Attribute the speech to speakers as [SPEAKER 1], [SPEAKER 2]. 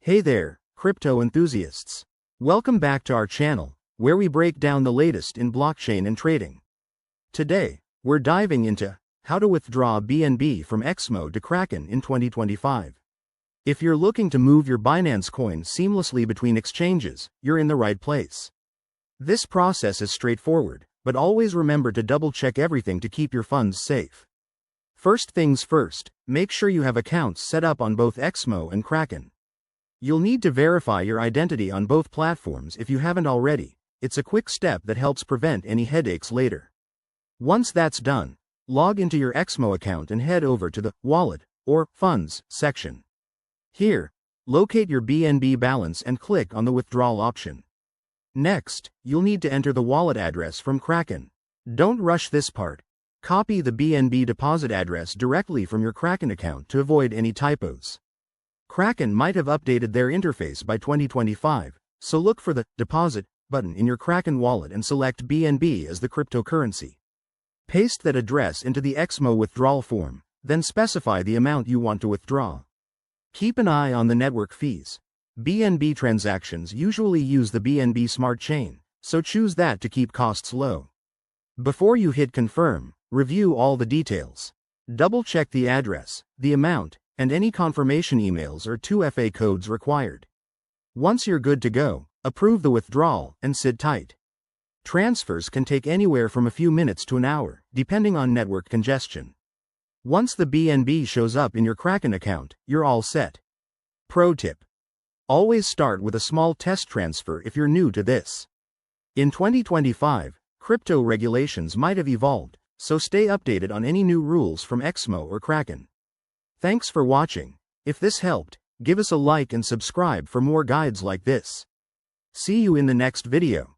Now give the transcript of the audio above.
[SPEAKER 1] Hey there, crypto enthusiasts. Welcome back to our channel, where we break down the latest in blockchain and trading. Today, we're diving into how to withdraw BNB from XMO to Kraken in 2025. If you're looking to move your Binance coin seamlessly between exchanges, you're in the right place. This process is straightforward, but always remember to double-check everything to keep your funds safe. First things first, make sure you have accounts set up on both XMO and Kraken. You'll need to verify your identity on both platforms if you haven't already. It's a quick step that helps prevent any headaches later. Once that's done, log into your XMO account and head over to the Wallet or Funds section. Here, locate your BNB balance and click on the Withdrawal option. Next, you'll need to enter the wallet address from Kraken. Don't rush this part. Copy the BNB deposit address directly from your Kraken account to avoid any typos. Kraken might have updated their interface by 2025, so look for the Deposit button in your Kraken wallet and select BNB as the cryptocurrency. Paste that address into the XMO withdrawal form, then specify the amount you want to withdraw. Keep an eye on the network fees. BNB transactions usually use the BNB Smart Chain, so choose that to keep costs low. Before you hit confirm, review all the details. Double-check the address, the amount, and any confirmation emails or 2FA codes required. Once you're good to go, approve the withdrawal and sit tight. Transfers can take anywhere from a few minutes to an hour, depending on network congestion. Once the BNB shows up in your Kraken account, you're all set. Pro tip: always start with a small test transfer if you're new to this. In 2025, crypto regulations might have evolved, so stay updated on any new rules from XMO or Kraken. Thanks for watching. If this helped, give us a like and subscribe for more guides like this. See you in the next video.